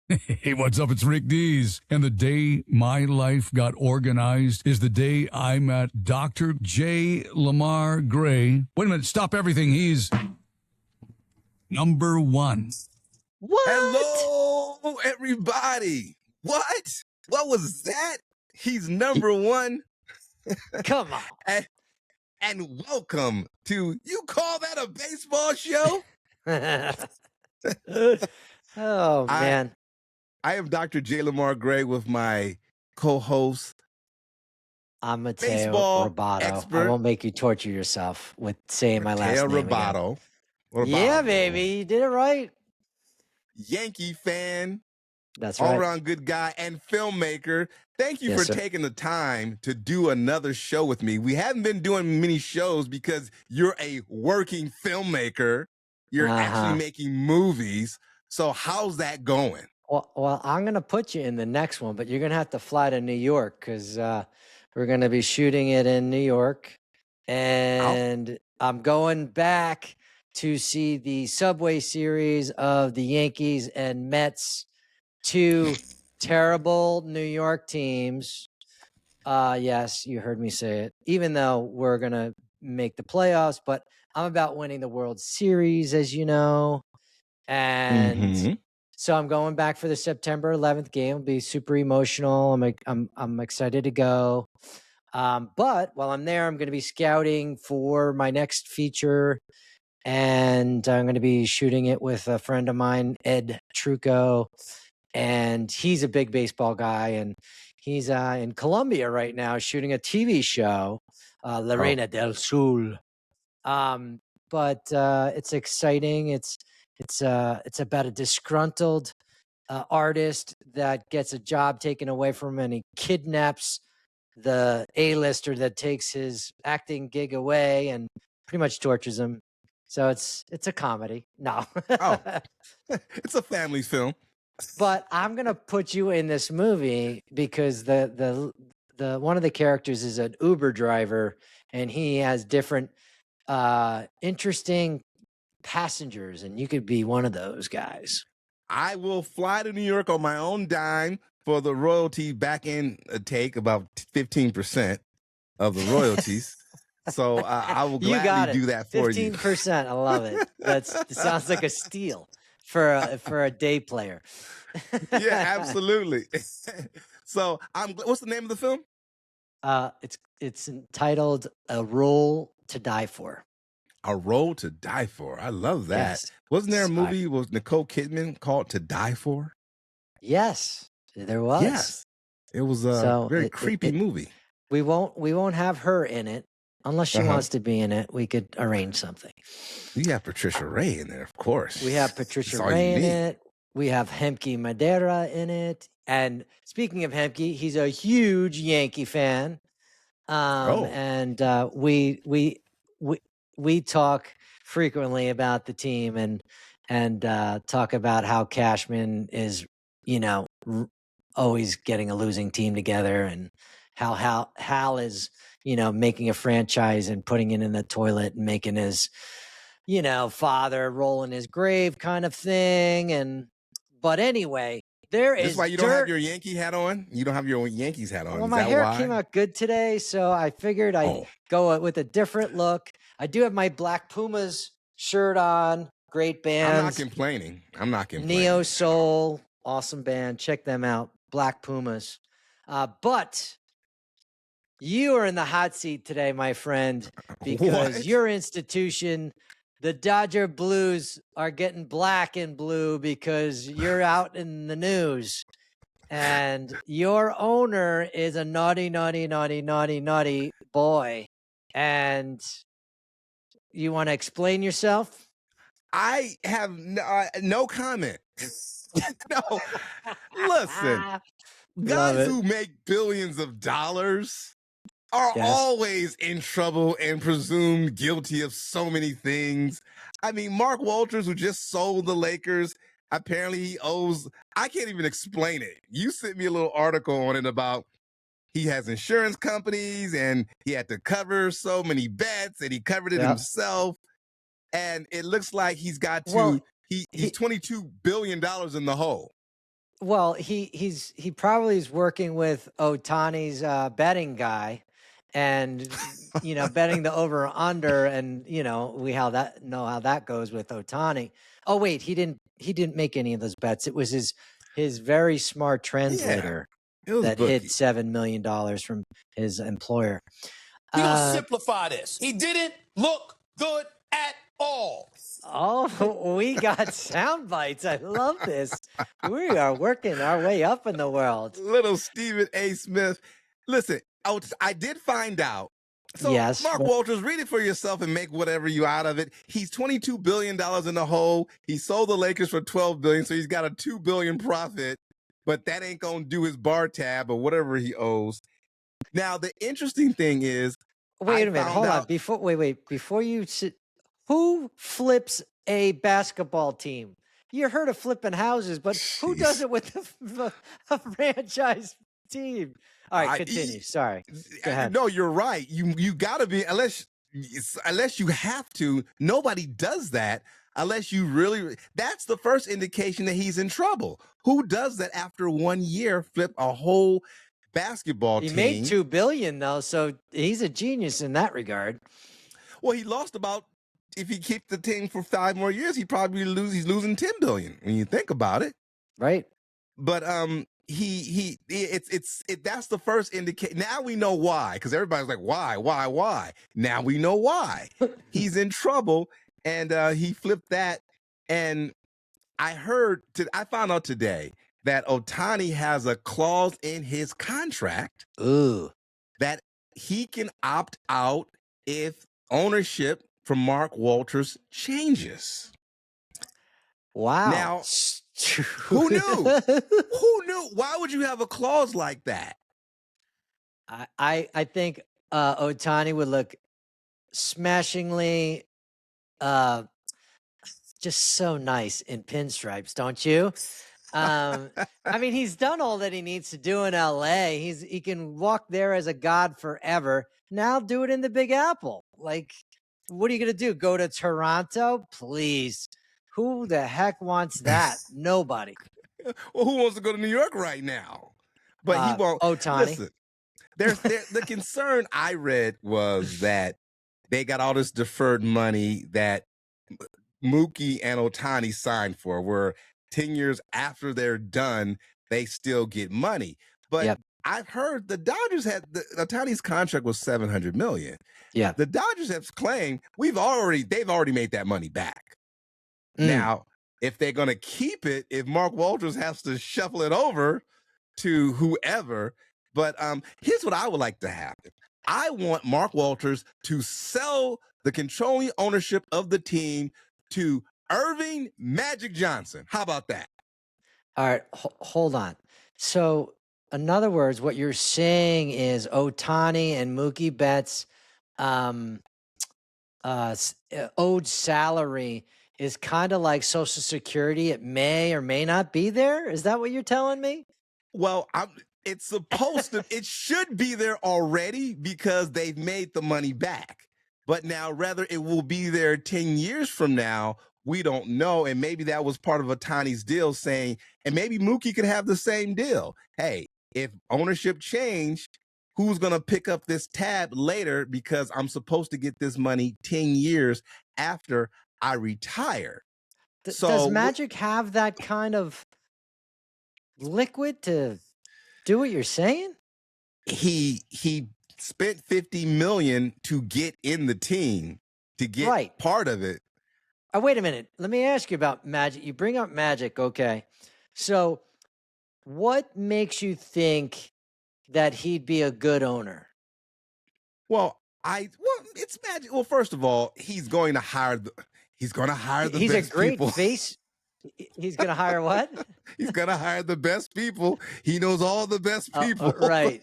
Hey, what's up? It's Rick Dees. And the day my life got organized is the day I met Dr. J. Lamar Gray. Wait a minute. Stop everything. He's number one. What? Hello, everybody. What? What was that? He's number one. Come on. And welcome to You Call That a Baseball Show? Oh, man. I am Dr. J. Lamar Gray with my co-host, I'm Mateo baseball Roboto. expert. I won't make you torture yourself with saying my last Mateo name again. Roboto. Yeah, baby. You did it right. Yankee fan. That's right. All-around good guy and filmmaker. Thank you for taking the time to do another show with me. We haven't been doing many shows because you're a working filmmaker. You're actually making movies. So how's that going? Well, I'm going to put you in the next one, but you're going to have to fly to New York because we're going to be shooting it in New York. And I'm going back to see the Subway Series of the Yankees and Mets, two terrible New York teams. Yes, you heard me say it. Even though we're going to make the playoffs, but I'm about winning the World Series, as you know. And so I'm going back for the September 11th game. It'll be super emotional. I'm excited to go. But while I'm there, I'm going to be scouting for my next feature, and I'm going to be shooting it with a friend of mine, Ed Trucco, and he's a big baseball guy, and he's in Colombia right now shooting a TV show, La Reina del Sur. But it's exciting. It's about a disgruntled artist that gets a job taken away from him, and he kidnaps the A-lister that takes his acting gig away and pretty much tortures him. So it's a comedy. No. It's a family film. But I'm gonna put you in this movie because the one of the characters is an Uber driver, and he has different interesting passengers, and you could be one of those guys. I will fly to New York on my own dime for the royalty back in take about 15% of the royalties. So I will gladly do that for 15%, you. 15%. I love it. It sounds like a steal for a day player. Yeah, absolutely. So what's the name of the film? It's entitled A Role to Die For. A Role to Die For. I love that. Yes. Wasn't there a movie with Nicole Kidman called To Die For? Yes, there was. Yes. It was a very creepy movie. We won't have her in it unless she wants to be in it. We could arrange something. We have Patricia Ray in there, of course. We have Patricia Ray in it. We have Hemke Madera in it. And speaking of Hemke, he's a huge Yankee fan. And we talk frequently about the team and talk about how Cashman is, always getting a losing team together, and how Hal is, making a franchise and putting it in the toilet and making his, father roll in his grave kind of thing. But anyway, This is why you don't have your Yankee hat on? You don't have your Yankees hat on. Well, my hair came out good today, so I figured I'd go with a different look. I do have my Black Pumas shirt on. Great band. I'm not complaining. Neo Soul, awesome band. Check them out. Black Pumas. But you are in the hot seat today, my friend, because your institution, the Dodger Blues, are getting black and blue because you're out in the news. And your owner is a naughty, naughty, naughty, naughty, naughty boy. And you want to explain yourself? I have no comment. No. Listen, guys who make billions of dollars are always in trouble and presumed guilty of so many things. I mean, Mark Walters, who just sold the Lakers, apparently he owes, I can't even explain it. You sent me a little article on it about he has insurance companies and he had to cover so many bets and he covered it himself. And it looks like he's got to, he's $22 billion in the hole. Well, he probably is working with Otani's betting guy, and betting the over or under, and we know how that goes with Otani. Oh wait, he didn't make any of those bets. It was his very smart Yeah, translator it was that hid bookie. $7 million from his employer. You gonna simplify this? He didn't look good at all. Oh, we got sound bites. I love this. We are working our way up in the world. Little Stephen A. Smith. Listen, I did find out. So, Yes. Mark Walters, read it for yourself and make whatever you out of it. He's $22 billion in the hole. He sold the Lakers for $12 billion, so he's got a $2 billion profit, but that ain't going to do his bar tab or whatever he owes. Now, the interesting thing is, wait a minute. Hold on. Before you sit, who flips a basketball team? You heard of flipping houses, but who does it with a franchise team? All right, continue. Sorry. Go ahead. No, you're right. You got to be, unless you have to. Nobody does that unless you really. That's the first indication that he's in trouble. Who does that after 1 year? Flip a whole basketball team. He made $2 billion though, so he's a genius in that regard. Well, he lost about. If he keeps the team for 5 more years, he's losing $10 billion when you think about it. Right. But that's the first indication. Now we know why, because everybody's like, why? Now we know why. He's in trouble, and he flipped that. And I found out today that Otani has a clause in his contract that he can opt out if ownership from Mark Walters changes. Wow. Now, who knew? Who knew? Why would you have a clause like that? I think Otani would look smashingly just so nice in pinstripes, don't you? I mean, he's done all that he needs to do in LA. He can walk there as a god forever. Now do it in the Big Apple. Like, what are you gonna do? Go to Toronto? Please. Who the heck wants that? Nobody. Well, who wants to go to New York right now? But he won't. Otani. Listen, the concern I read was that they got all this deferred money that Mookie and Otani signed for, where 10 years after they're done, they still get money. But I've heard the Dodgers Otani's contract was $700 million. Yeah. The Dodgers have claimed they've already made that money back. Now, if they're going to keep it, if Mark Walters has to shuffle it over to whoever, but here's what I would like to happen. I want Mark Walters to sell the controlling ownership of the team to Irving Magic Johnson. How about that? All right, hold on. So, in other words, what you're saying is Otani and Mookie Betts' owed salary is kind of like Social Security. It may or may not be there. Is that what you're telling me? Well, it's supposed to. It should be there already because they've made the money back. But now, whether it will be there 10 years from now, we don't know. And maybe that was part of Otani's deal, saying, and maybe Mookie could have the same deal. Hey, if ownership changed, who's going to pick up this tab later because I'm supposed to get this money 10 years after I retire. Does Magic have that kind of liquid to do what you're saying? He spent $50 million to get in the team, to get part of it. Oh, wait a minute. Let me ask you about Magic. You bring up Magic, okay. So what makes you think that he'd be a good owner? Well, it's Magic. Well, first of all, he's going to hire the best people. He's a great face. He's going to hire what? He's going to hire the best people. He knows all the best people. Right.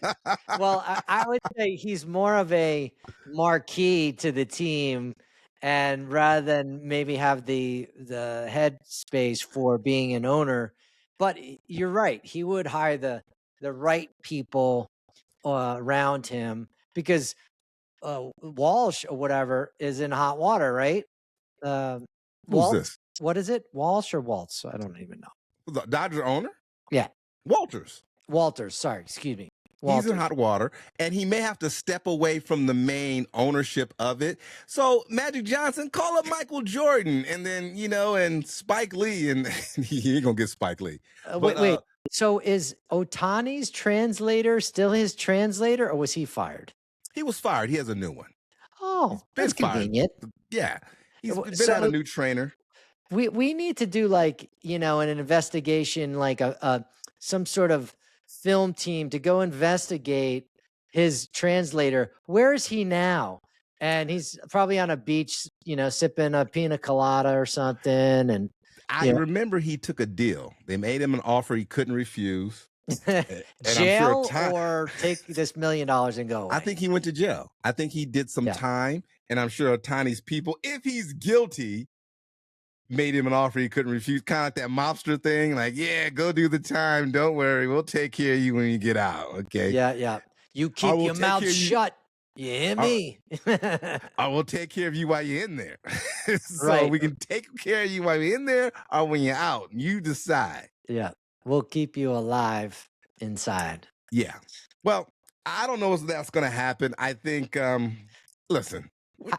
Well, I would say he's more of a marquee to the team, and rather than maybe have the head space for being an owner. But you're right. He would hire the right people around him, because Walsh or whatever is in hot water, right? Who's this? What is it? Walsh or Waltz? I don't even know. The Dodger owner? Yeah. Walters. Walters. Sorry. Excuse me. He's in Walters. hot water, and he may have to step away from the main ownership of it. So Magic Johnson, call up Michael Jordan, and then and Spike Lee, and he ain't gonna get Spike Lee. Wait. So is Ohtani's translator still his translator, or was he fired? He was fired. He has a new one. Oh, that's convenient. Yeah, he's been out a new trainer. We need to do like an investigation, like some sort of film team to go investigate his translator. Where is he now? And he's probably on a beach, sipping a pina colada or something. And I remember he took a deal. They made him an offer he couldn't refuse. Jail or take this $1 million and go away? I think he went to jail. I think he did some time, and I'm sure Ohtani's people, if he's guilty, made him an offer he couldn't refuse. Kind of like that mobster thing, like, yeah, go do the time. Don't worry, we'll take care of you when you get out. Okay. Yeah. You keep your mouth shut. You hear me? I will take care of you while you're in there. So we can take care of you while you're in there or when you're out. You decide. Yeah. We'll keep you alive inside. Yeah. Well, I don't know if that's going to happen. I think, listen,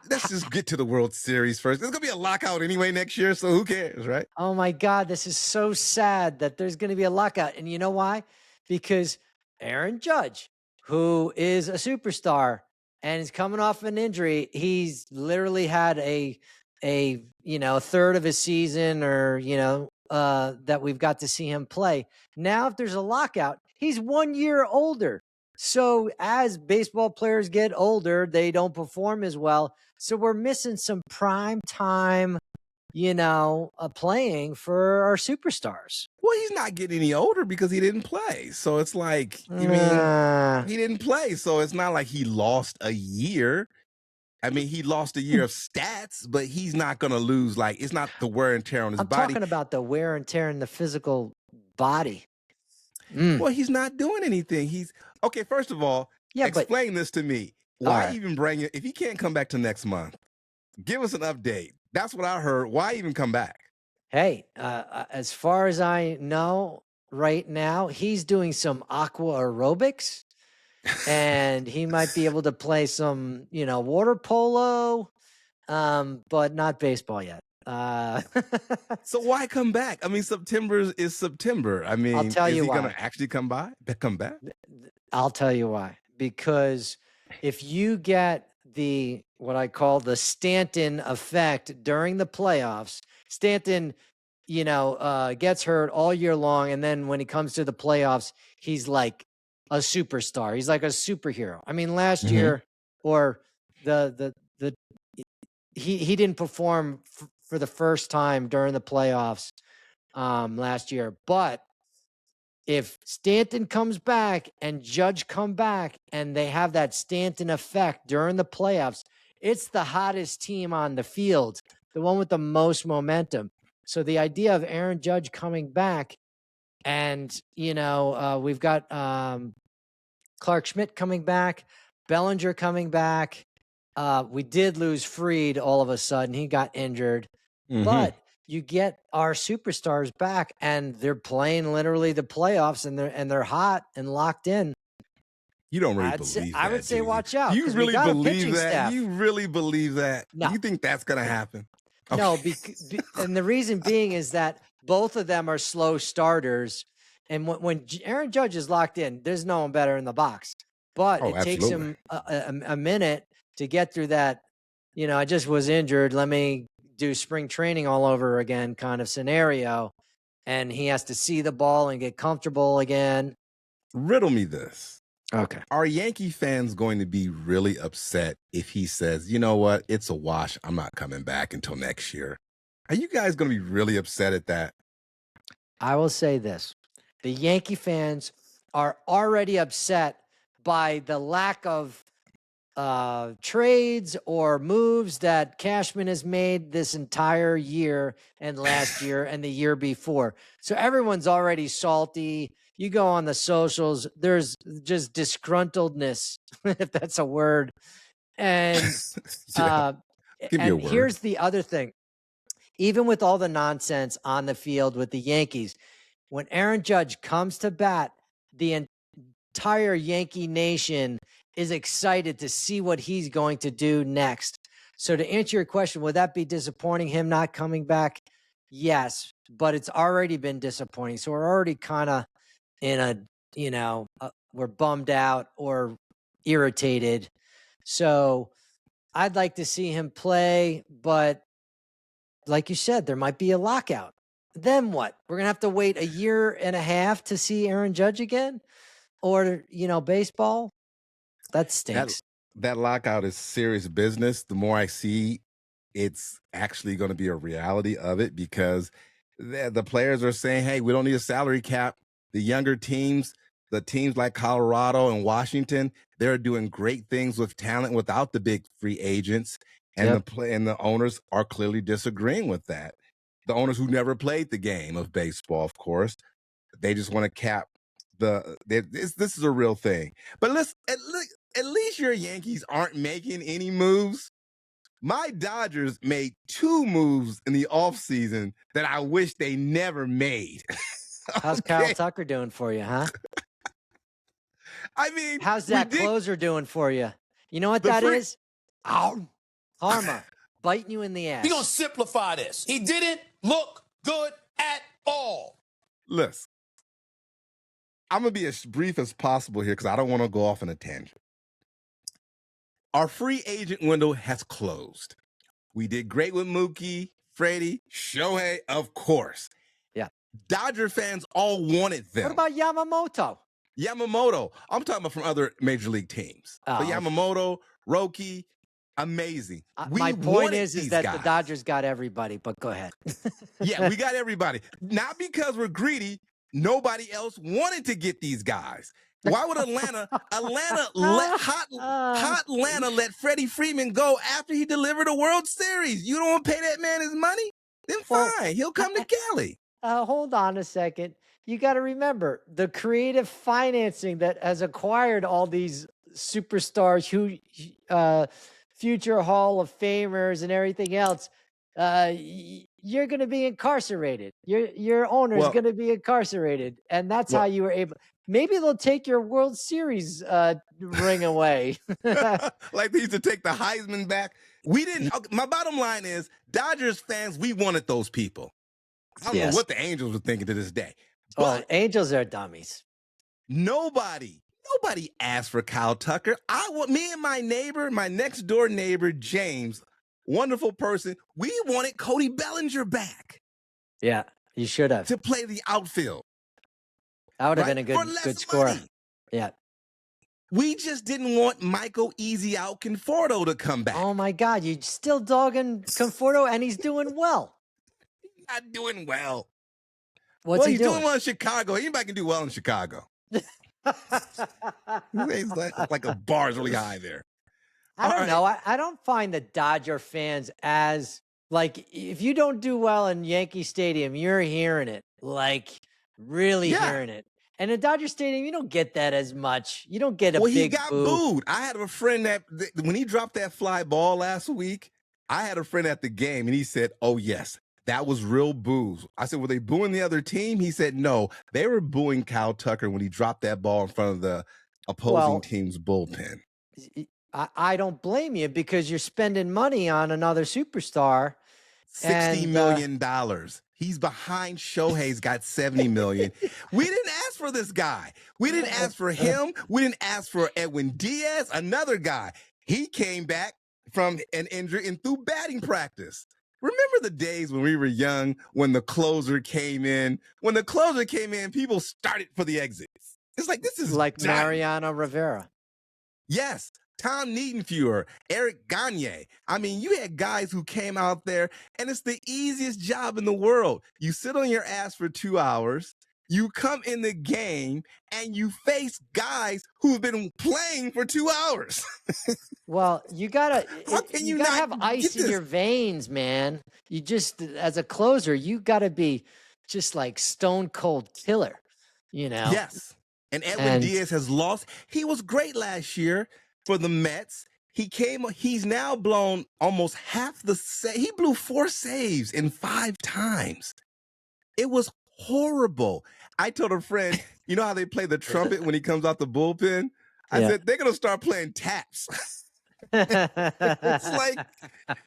let's just get to the World Series first. There's going to be a lockout anyway next year, so who cares, right? Oh, my God. This is so sad that there's going to be a lockout. And you know why? Because Aaron Judge, who is a superstar and is coming off an injury, he's literally had a third of his season or, that we've got to see him play. Now, if there's a lockout, he's 1 year older. So as baseball players get older, they don't perform as well. So we're missing some prime time, playing for our superstars. Well, he's not getting any older because he didn't play. So it's like, he didn't play. So it's not like he lost a year. I mean, he lost a year of stats, but he's not going to lose. Like, it's not the wear and tear on his body. I'm talking about the wear and tear in the physical body. Well, he's not doing anything. Okay, first of all, explain this to me. Why even bring it? If he can't come back to next month, give us an update. That's what I heard. Why even come back? Hey, as far as I know right now, he's doing some aqua aerobics. And he might be able to play some, water polo, but not baseball yet. So why come back? I mean, September is September. I mean, I'll tell you why. Is he going to actually come back? I'll tell you why. Because if you get what I call the Stanton effect during the playoffs, Stanton, gets hurt all year long. And then when he comes to the playoffs, he's like a superstar. He's like a superhero. I mean, last year, or he didn't perform for the first time during the playoffs last year. But if Stanton comes back and Judge come back and they have that Stanton effect during the playoffs, it's the hottest team on the field, the one with the most momentum. So the idea of Aaron Judge coming back, and we've got Clark Schmidt coming back, Bellinger coming back. We did lose Fried all of a sudden. He got injured. But you get our superstars back, and they're playing literally the playoffs, and they're hot and locked in. You don't really believe that. I would say watch out. You really believe that? Staff. You really believe that? No. You think that's going to happen? Okay. No, and the reason being is that both of them are slow starters. And when Aaron Judge is locked in, there's no one better in the box. But it takes him a minute to get through that. I just was injured. Let me do spring training all over again kind of scenario. And he has to see the ball and get comfortable again. Riddle me this. Okay. Are Yankee fans going to be really upset if he says, you know what, it's a wash, I'm not coming back until next year? Are you guys going to be really upset at that? I will say this. The Yankee fans are already upset by the lack of trades or moves that Cashman has made this entire year and last year and the year before. So everyone's already salty. You go on the socials, there's just disgruntledness, if that's a word. And, Give me a word. Here's the other thing. Even with all the nonsense on the field with the Yankees, when Aaron Judge comes to bat, the entire Yankee nation is excited to see what he's going to do next. So to answer your question, would that be disappointing, him not coming back? Yes, but it's already been disappointing. So we're already kind of in a, we're bummed out or irritated. So I'd like to see him play, but like you said, there might be a lockout. Then what? We're going to have to wait a year and a half to see Aaron Judge again? Or, baseball? That stinks. That lockout is serious business. The more I see, it's actually going to be a reality of it, because the players are saying, hey, we don't need a salary cap. The younger teams, the teams like Colorado and Washington, they're doing great things with talent without the big free agents. And the owners are clearly disagreeing with that. The owners who never played the game of baseball, of course, they just want to cap this is a real thing. But listen, at least your Yankees aren't making any moves. My Dodgers made 2 moves in the offseason that I wish they never made. How's Kyle Tucker doing for you, huh? I mean, how's that closer doing for you? You know what that is? Karma. Biting you in the ass. We're going to simplify this. He didn't look good at all. Listen, I'm going to be as brief as possible here because I don't want to go off on a tangent. Our free agent window has closed. We did great with Mookie, Freddie, Shohei, of course. Yeah. Dodger fans all wanted them. What about Yamamoto? Yamamoto. I'm talking about from other major league teams. So Yamamoto, Roki, amazing. My point is that the Dodgers got everybody, but go ahead. Yeah, we got everybody. Not because we're greedy. Nobody else wanted to get these guys. Why would Atlanta let Freddie Freeman go after he delivered a World Series? You don't want to pay that man his money? Then fine, he'll come to Cali. Hold on a second. You got to remember the creative financing that has acquired all these superstars, who future Hall of Famers and everything else. You're going to be incarcerated. Your owner is going to be incarcerated, and that's how you were able. Maybe they'll take your World Series ring away. Like they used to take the Heisman back. We didn't. My bottom line is, Dodgers fans, we wanted those people. I don't know what the Angels were thinking to this day. But Angels are dummies. Nobody asked for Kyle Tucker. Me and my next door neighbor, James, wonderful person, we wanted Cody Bellinger back. Yeah, you should have. To play the outfield. That would have been a good scorer. Yeah. We just didn't want Michael Easy Out Conforto to come back. Oh my God, you still dogging Conforto, and he's doing well. He's not doing well. What's he he's doing? doing well in Chicago. Anybody can do well in Chicago. He's like a bar is really high there. I don't know. I don't find the Dodger fans as, like, if you don't do well in Yankee Stadium, you're hearing it, like really hearing it. And in Dodger Stadium, you don't get that as much. You don't get a big boo. He got booed. I had a friend that when he dropped that fly ball last week, I had a friend at the game, and he said, oh, yes, that was real boos. I said, were they booing the other team? He said, no, they were booing Kyle Tucker when he dropped that ball in front of the opposing team's bullpen. I don't blame you, because you're spending money on another superstar. $60 million. He's behind Shohei's got $70 million. We didn't ask for this guy. We didn't ask for him. We didn't ask for Edwin Diaz, another guy. He came back from an injury and through batting practice. Remember the days when we were young, when the closer came in? When the closer came in, people started for the exits. It's like, this is like Mariano Rivera. Yes. Tom Niedenfuer, Eric Gagne. I mean, you had guys who came out there, and it's the easiest job in the world. You sit on your ass for 2 hours, you come in the game, and you face guys who've been playing for 2 hours. Well, you gotta have ice in your veins, man. You just, as a closer, you gotta be just like stone cold killer, you know? Yes. And Edwin Diaz has lost. He was great last year for the Mets. He's now blown almost half he blew 4 saves in 5 times. It was horrible. I told a friend, you know how they play the trumpet when he comes out the bullpen? I said, they're going to start playing taps. It's like,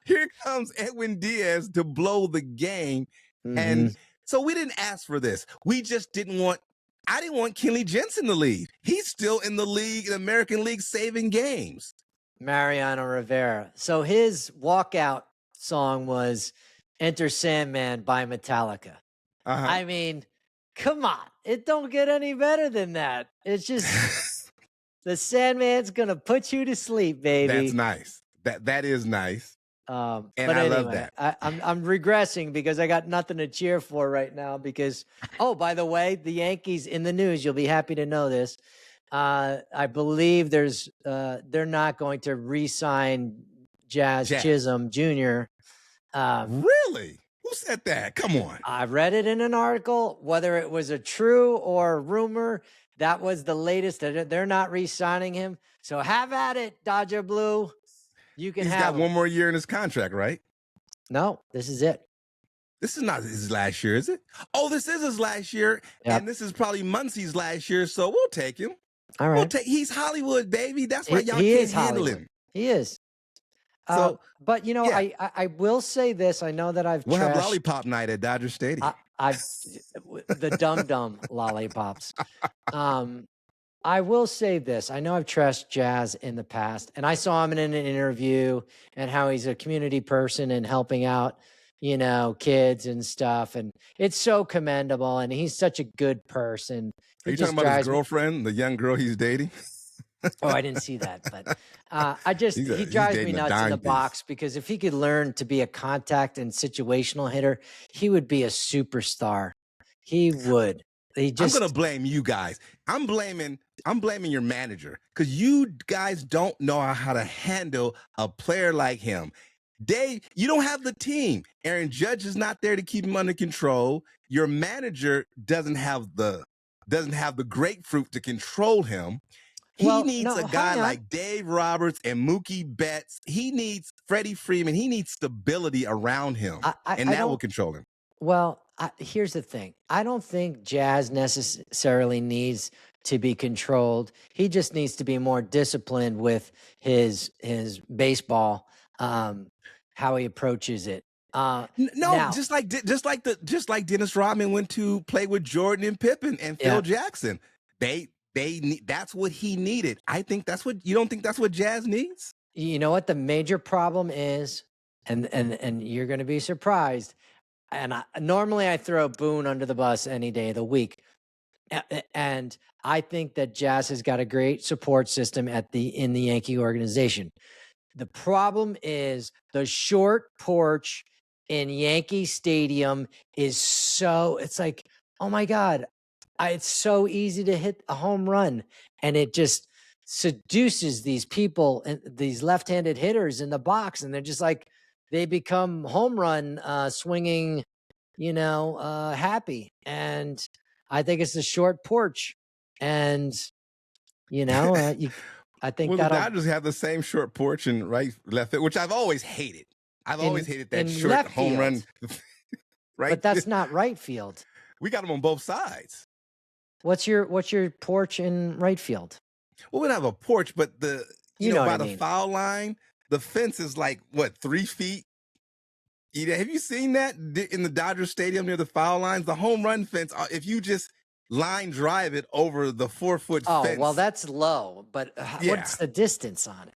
here comes Edwin Diaz to blow the game. And so we didn't ask for this. We just didn't want, I didn't want Kenley Jensen to leave. He's still in the league, in the American League, saving games. Mariano Rivera. So his walkout song was Enter Sandman by Metallica. I mean, come on. It don't get any better than that. It's just the Sandman's going to put you to sleep, baby. That's nice. That is nice. And I anyway, love that. I'm regressing because I got nothing to cheer for right now because, oh, by the way, the Yankees in the news, you'll be happy to know this. I believe they're not going to re-sign Jazz Chisholm Jr. Really? Who said that? Come on. I read it in an article, whether it was a true or rumor. That was the latest. They're not re-signing him. So have at it, Dodger Blue. You can He's got one more year in his contract, right? No, this is it. This is not his last year, is it? Oh, this is his last year. Yep. And this is probably Muncie's last year, so we'll take him. All right. He's Hollywood, baby. That's why y'all can't handle him. He is. So, but, you know, I will say this. I know that we'll have lollipop night at Dodger Stadium. The dum-dum lollipops. I will say this. I know I've trashed Jazz in the past, and I saw him in an interview and how he's a community person and helping out, you know, kids and stuff. And it's so commendable, and he's such a good person. Are you talking about his girlfriend, the young girl he's dating? Oh, I didn't see that, but he drives me nuts in the box because if he could learn to be a contact and situational hitter, he would be a superstar. He would. I'm going to blame you guys. I'm blaming your manager because you guys don't know how to handle a player like him. Dave, you don't have the team. Aaron Judge is not there to keep him under control. Your manager doesn't have the grapefruit to control him. He needs a guy like Dave Roberts and Mookie Betts. He needs Freddie Freeman. He needs stability around him, and that will control him. Well, here's the thing. I don't think Jazz necessarily needs to be controlled. He just needs to be more disciplined with his baseball, how he approaches it. Just like Dennis Rodman went to play with Jordan and Pippen and Phil Jackson. That's what he needed. I think you don't think that's what Jazz needs? You know what the major problem is, and you're going to be surprised. And normally I throw Boone under the bus any day of the week. And I think that Jazz has got a great support system in the Yankee organization. The problem is the short porch in Yankee Stadium it's like, oh my God, it's so easy to hit a home run. And it just seduces these people and these left-handed hitters in the box. And they're just like, they become home run swinging, happy. And I think it's the short porch. And, I think the Dodgers have the same short porch and left field, which I've always hated. I've always hated that short home run. Right? But that's not right field. We got them on both sides. What's your porch in right field? Well, we don't have a porch, but by the foul line, the fence is like 3 feet. Have you seen that in the Dodger Stadium near the foul lines? The home run fence, if you just line drive it over the 4-foot fence. Oh, well, that's low, but what's the distance on it?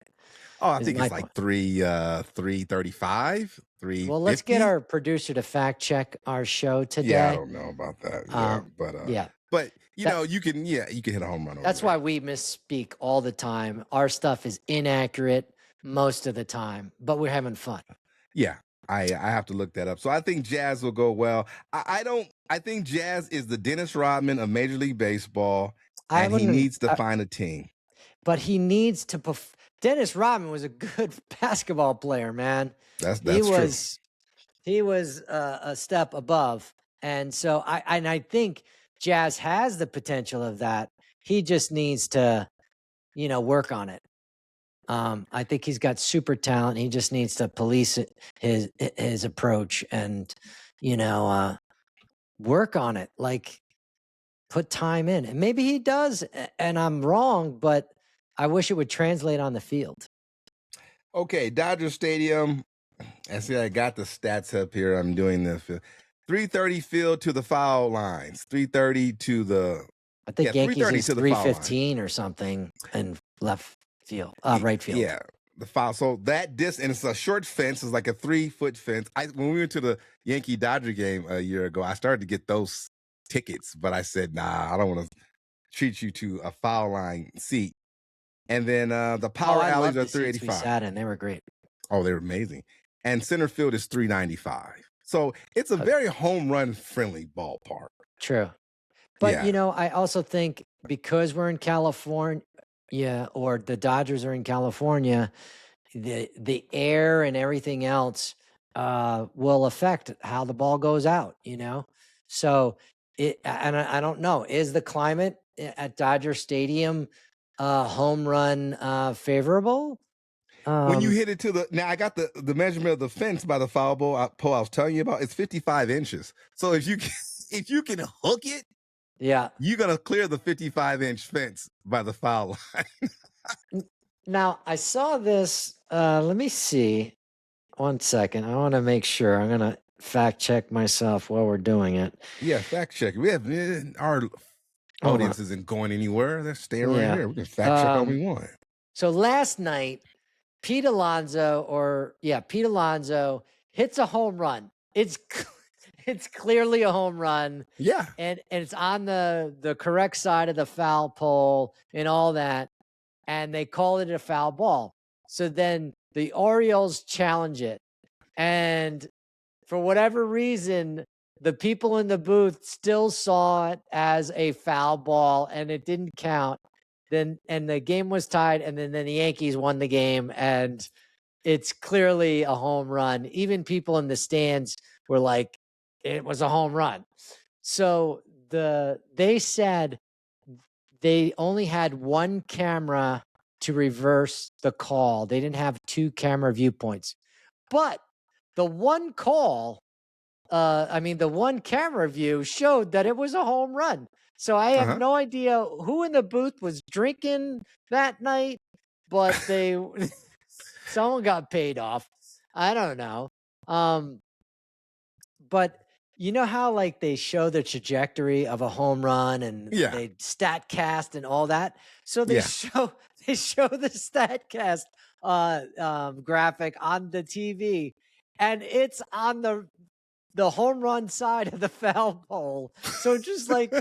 Oh, I think it's like 335, 350. Well, let's get our producer to fact check our show today. Yeah, I don't know about that. But you can hit a home run. That's why we misspeak all the time. Our stuff is inaccurate most of the time, but we're having fun. Yeah. I have to look that up. So I think Jazz will go well. I think Jazz is the Dennis Rodman of Major League Baseball, and he needs to find a team. But he needs to. Dennis Rodman was a good basketball player, man. That's true. He was a step above, and so I think Jazz has the potential of that. He just needs to, work on it. I think he's got super talent. He just needs to police his approach and, work on it, like put time in. And maybe he does, and I'm wrong, but I wish it would translate on the field. Okay, Dodger Stadium. I see I got the stats up here. I'm doing this. 330 field to the foul lines. 330 to the I think Yankees 330 is to the foul line. 315 or something in left field, right field. Yeah, the foul. So that and it's a short fence. It's like a 3-foot fence. When we went to the Yankee Dodger game a year ago, I started to get those tickets, but I said, nah, I don't want to treat you to a foul line seat. And then the power alleys are 385. We sat in. They were great. Oh, they were amazing. And center field is 395. So it's a very home run friendly ballpark. True. But, I also think because we're in California, or the Dodgers are in California, the air and everything else will affect how the ball goes out, So and I don't know, is the climate at Dodger Stadium home run favorable? When you hit it now I got the measurement of the fence by the foul pole I was telling you about. It's 55 inches. So if you can hook it, you're gonna clear the 55-inch fence by the foul line. Now I saw this. Let me see. 1 second. I want to make sure. I'm gonna fact check myself while we're doing it. Yeah, fact check. We have our audience isn't going anywhere. They're staying right here. We can fact check all we want. So last night, Pete Alonso hits a home run. It's clearly a home run. Yeah. And it's on the correct side of the foul pole and all that. And they call it a foul ball. So then the Orioles challenge it. And for whatever reason, the people in the booth still saw it as a foul ball and it didn't count. And the game was tied, and then the Yankees won the game, and it's clearly a home run. Even people in the stands were like, it was a home run. So they said they only had one camera to reverse the call. They didn't have 2 camera viewpoints. But the one call, the one camera view showed that it was a home run. So I have no idea who in the booth was drinking that night, but someone got paid off. I don't know. But you know how like they show the trajectory of a home run and they StatCast and all that. So they show the StatCast graphic on the TV, and it's on the home run side of the foul pole. So just like,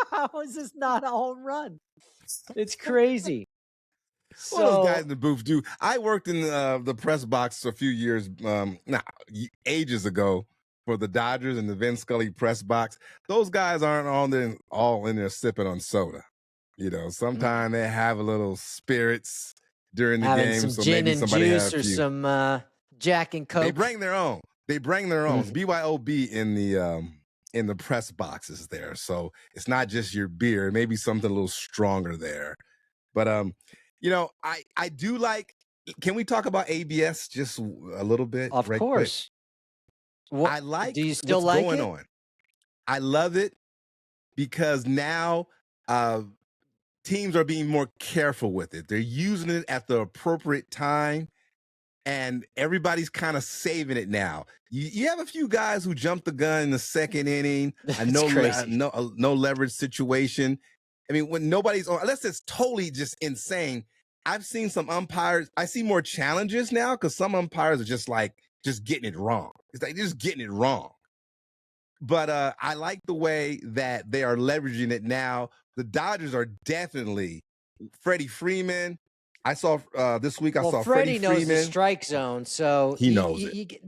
how is this not a home run? It's crazy. What those guys in the booth do. I worked in the press box a few years, ages ago, for the Dodgers and the Vin Scully press box. Those guys aren't all in there sipping on soda. Sometimes they have a little spirits during the game. Some so gin maybe and somebody juice or some Jack and Coke. They bring their own. It's BYOB in the press boxes there. So it's not just your beer. Maybe something a little stronger there. But I do like. Can we talk about ABS just a little bit? Of course. I like. Do you still like going it? on? I love it because now teams are being more careful with it. They're using it at the appropriate time, and everybody's kind of saving it now. You have a few guys who jumped the gun in the second inning. No leverage situation. I mean, when nobody's on, unless it's totally just insane. I've seen some umpires. I see more challenges now because some umpires are just getting it wrong. It's like just getting it wrong. But I like the way that they are leveraging it now. The Dodgers are definitely Freddie Freeman. I saw this week. I saw Freddie Freeman. Freddie knows the strike zone, so he knows it.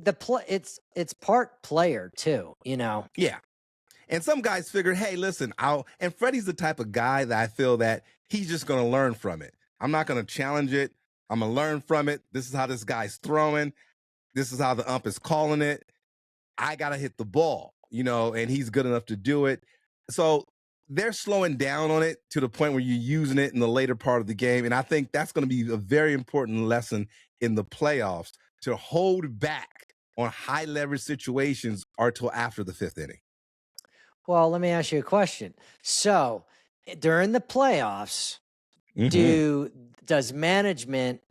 It's part player too, Yeah, and some guys figured, hey, listen, and Freddie's the type of guy that I feel that he's just going to learn from it. I'm not going to challenge it. I'm going to learn from it. This is how this guy's throwing. This is how the ump is calling it. I got to hit the ball, and he's good enough to do it. So they're slowing down on it to the point where you're using it in the later part of the game. And I think that's going to be a very important lesson in the playoffs, to hold back on high leverage situations or till after the 5th inning. Well, let me ask you a question. So during the playoffs, does management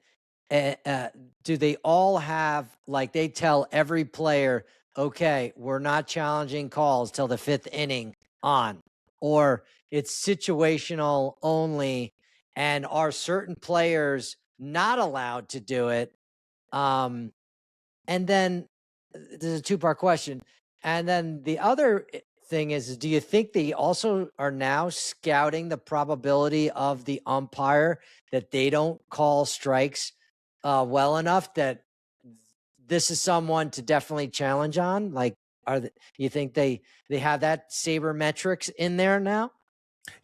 do they all have, like, they tell every player, okay, we're not challenging calls till the 5th inning on, or it's situational only, and are certain players not allowed to do it? And then there's a two-part question. And then the other thing is, do you think they also are now scouting the probability of the umpire that they don't call strikes well enough that this is someone to definitely challenge on? Like, you think they have that sabermetrics in there now?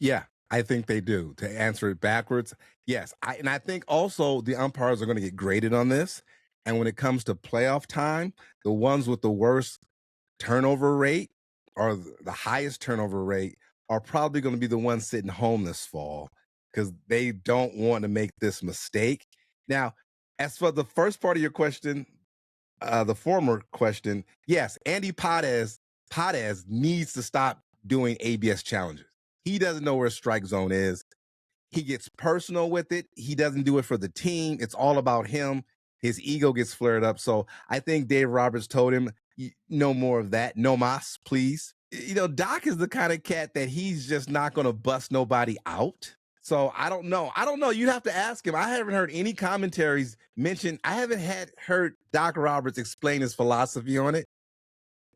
Yeah, I think they do. To answer it backwards, yes. I think also the umpires are going to get graded on this. And when it comes to playoff time, the ones with the worst turnover rate or the highest turnover rate are probably going to be the ones sitting home this fall because they don't want to make this mistake. Now, as for the first part of your question, the former question, yes, Andy Padez needs to stop doing ABS challenges. He doesn't know where strike zone is. He gets personal with it. He doesn't do it for the team. It's all about him. His ego gets flared up. So I think Dave Roberts told him, no more of that. No mas, please. Doc is the kind of cat that he's just not going to bust nobody out. So I don't know. You'd have to ask him. I haven't heard any commentaries mention. I haven't heard Doc Roberts explain his philosophy on it.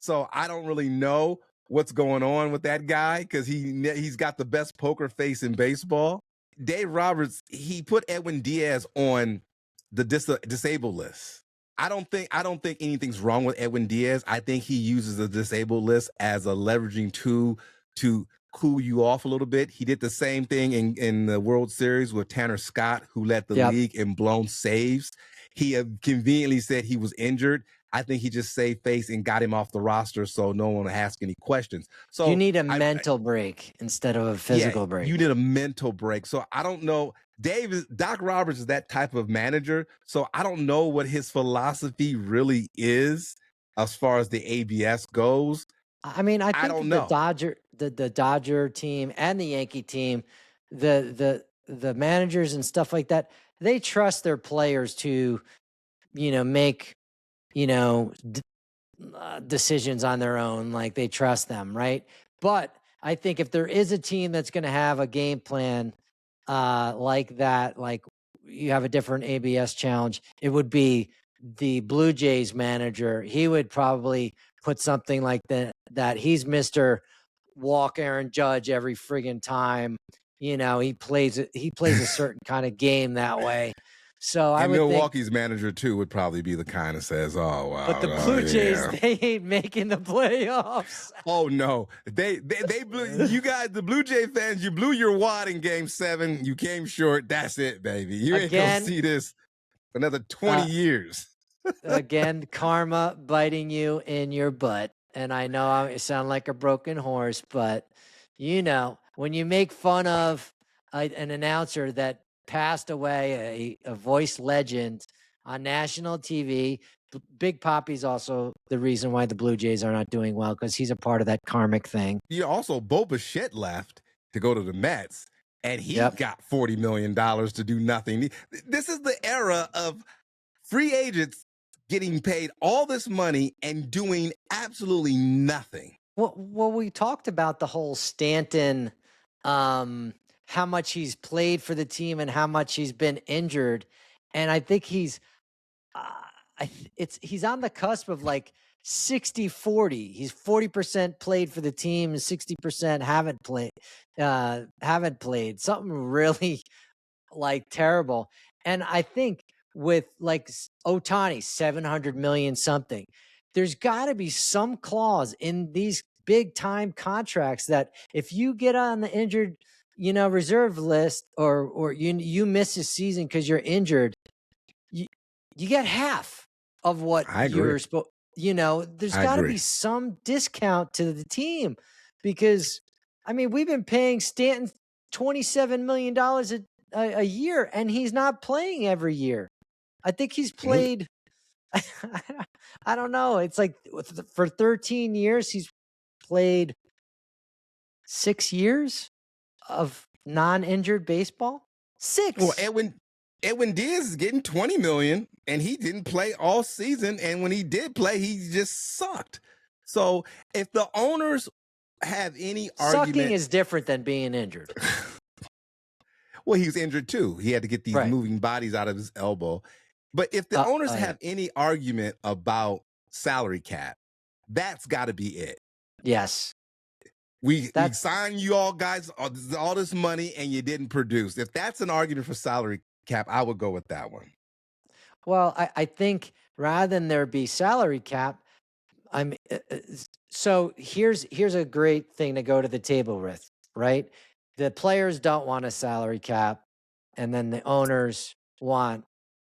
So I don't really know what's going on with that guy because he's got the best poker face in baseball. Dave Roberts, he put Edwin Diaz on the disabled list. I don't think anything's wrong with Edwin Diaz. I think he uses the disabled list as a leveraging tool to cool you off a little bit. He did the same thing in the World Series with Tanner Scott, who led the league in blown saves. He conveniently said he was injured. I think he just saved face and got him off the roster so no one would ask any questions. So you need a mental break instead of a physical break. You need a mental break. So I don't know. Doc Roberts is that type of manager. So I don't know what his philosophy really is as far as the ABS goes. I mean, I think the Dodger team and the Yankee team, the managers and stuff like that, they trust their players to, make, decisions on their own. Like, they trust them, right? But I think if there is a team that's going to have a game plan like that, like you have a different ABS challenge, it would be the Blue Jays manager. He would probably put something like that he's Mr. Walk Aaron Judge every friggin' time. He plays a certain kind of game that way. So I would Milwaukee's think, manager too would probably be the kind that says, "Oh wow," but the Blue Jays, they ain't making the playoffs. Oh no, they blew you guys. The Blue Jay fans, you blew your wad in Game 7. You came short. That's it, baby. You ain't gonna see this for another 20 years. Again, karma biting you in your butt. And I know I sound like a broken horse, but when you make fun of an announcer that passed away, a voice legend on national TV, Big Papi's also the reason why the Blue Jays are not doing well, because he's a part of that karmic thing. Also, Bo Bichette left to go to the Mets, and he got $40 million to do nothing. This is the era of free agents getting paid all this money and doing absolutely nothing. Well, we talked about the whole Stanton, how much he's played for the team and how much he's been injured, and I think he's on the cusp of like 60-40. He's 40% played for the team, 60% haven't played. Something really like terrible. And I think with like Ohtani, 700 million something, there's got to be some clause in these big time contracts that if you get on the injured, reserve list, or you miss a season because you're injured, you get half of what you're supposed. There's got to be some discount to the team, because I mean, we've been paying Stanton $27 million a year, and he's not playing every year. I think he's played. I don't know. It's like for 13 years, he's played 6 years of non-injured baseball? 6. Well, Edwin Diaz is getting $20 million, and he didn't play all season. And when he did play, he just sucked. So if the owners have any argument, sucking is different than being injured. well, he was injured too. He had to get these Right. moving bodies out of his elbow. But if the owners have any argument about salary cap, that's got to be it. Yes. We signed you all guys all this money and you didn't produce. If that's an argument for salary cap, I would go with that one. Well, I think rather than there be salary cap, so here's a great thing to go to the table with, right? The players don't want a salary cap, and then the owners want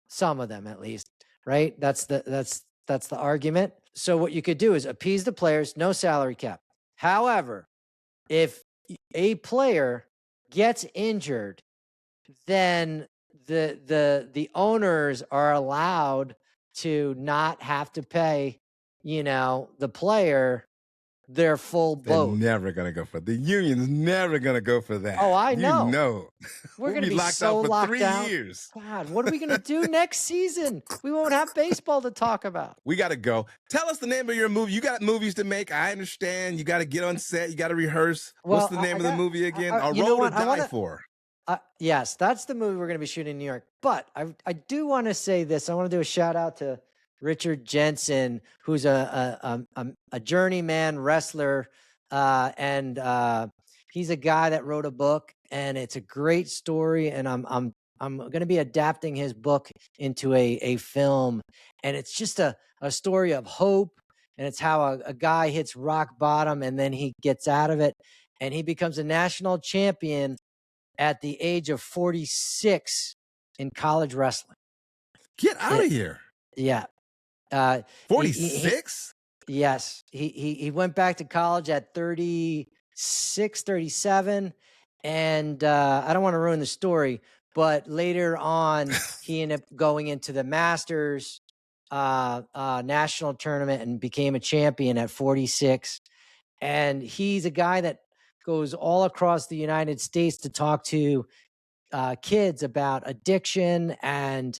some of them at least, right? That's the argument. So what you could do is appease the players, no salary cap. However, if a player gets injured, then the owners are allowed to not have to pay, the player their full boat. They're never gonna go for the union's never gonna go for that. Oh, I know. You know. We're gonna be locked so out for locked 3 out. years. God, what are we gonna do next season? We won't have baseball to talk about. We gotta go. Tell us the name of your movie. You got movies to make. I understand. You gotta get on set. You gotta rehearse. Well, what's the name of the movie again? A you know Road to what? Die For. Yes, that's the movie we're going to be shooting in New York. But I do want to say this. I want to do a shout out to Richard Jensen, who's a journeyman wrestler, and he's a guy that wrote a book, and it's a great story. And I'm going to be adapting his book into a film, and it's just a story of hope, and it's how a guy hits rock bottom, and then he gets out of it, and he becomes a national champion at the age of 46 in college wrestling. Get out of here. Yeah. 46? Yes. He went back to college at 36, 37. And I don't want to ruin the story, but later on, he ended up going into the Masters national tournament and became a champion at 46. And he's a guy that goes all across the United States to talk to kids about addiction, and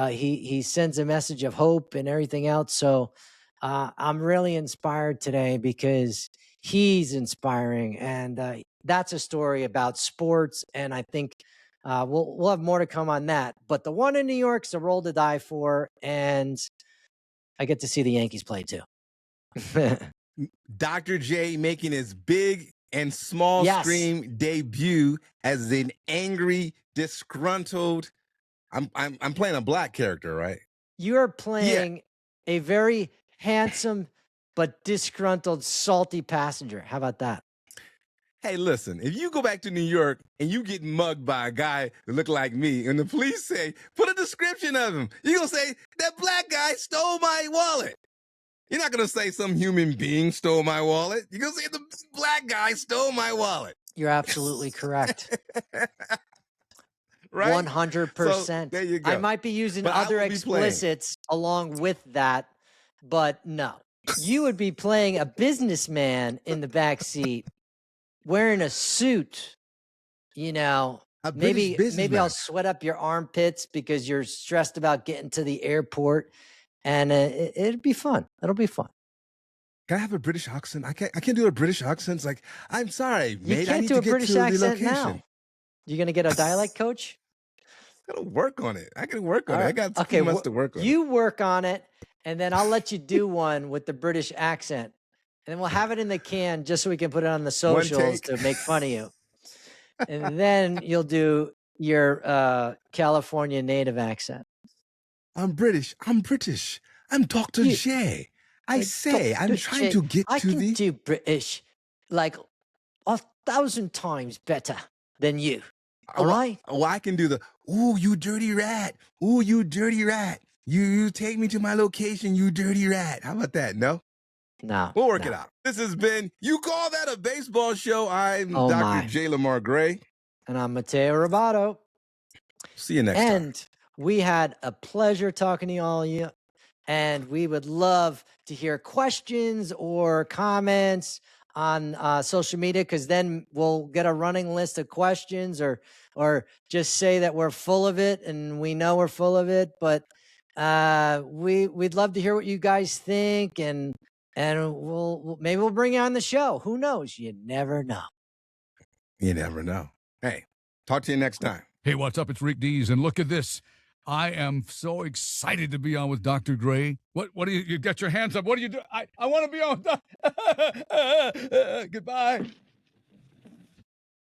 he sends a message of hope and everything else. So I'm really inspired today because he's inspiring, and that's a story about sports. And I think we'll have more to come on that. But the one in New York's a role to die for, and I get to see the Yankees play too. Dr. J making his big and small screen debut as an angry, disgruntled. I'm playing a black character, right? You're playing a very handsome but disgruntled, salty passenger. How about that? Hey, listen, if you go back to New York and you get mugged by a guy that look like me, and the police say, put a description of him, you're going to say, that black guy stole my wallet. You're not going to say some human being stole my wallet. You're going to say the black guy stole my wallet. You're absolutely correct. Right? 100%. So, there you go. I might be using other explicits along with that, but no. You would be playing a businessman in the back seat wearing a suit, maybe I'll sweat up your armpits because you're stressed about getting to the airport. And it'd be fun. It'll be fun. Can I have a British accent? I can't do a British accent. It's like, I'm sorry, mate. You can't do a British accent now. You gonna get a dialect coach? I gotta work on it. I can work on it. I got a few months to work on it. You work on it, and then I'll let you do one with the British accent. And then we'll have it in the can just so we can put it on the socials to make fun of you. And then you'll do your California native accent. I'm British. I'm Dr. J. I'm trying to get to the... I can do British like 1,000 times better than you. All right? Oh, I can do the, ooh, you dirty rat. Ooh, you dirty rat. You take me to my location, you dirty rat. How about that? No? No. We'll work it out. This has been You Call That a Baseball Show. I'm Dr. J. Lamar Gray. And I'm Mateo Robato. See you next time. And we had a pleasure talking to all of you, and we would love to hear questions or comments on social media, because then we'll get a running list of questions, or just say that we're full of it, and we know we're full of it. But we'd love to hear what you guys think, and maybe we'll bring you on the show. Who knows? You never know. You never know. Hey, talk to you next time. Hey, what's up? It's Rick Dees, and look at this. I am so excited to be on with Dr. Gray. What do you got your hands up? What do you do? I want to be on. Goodbye.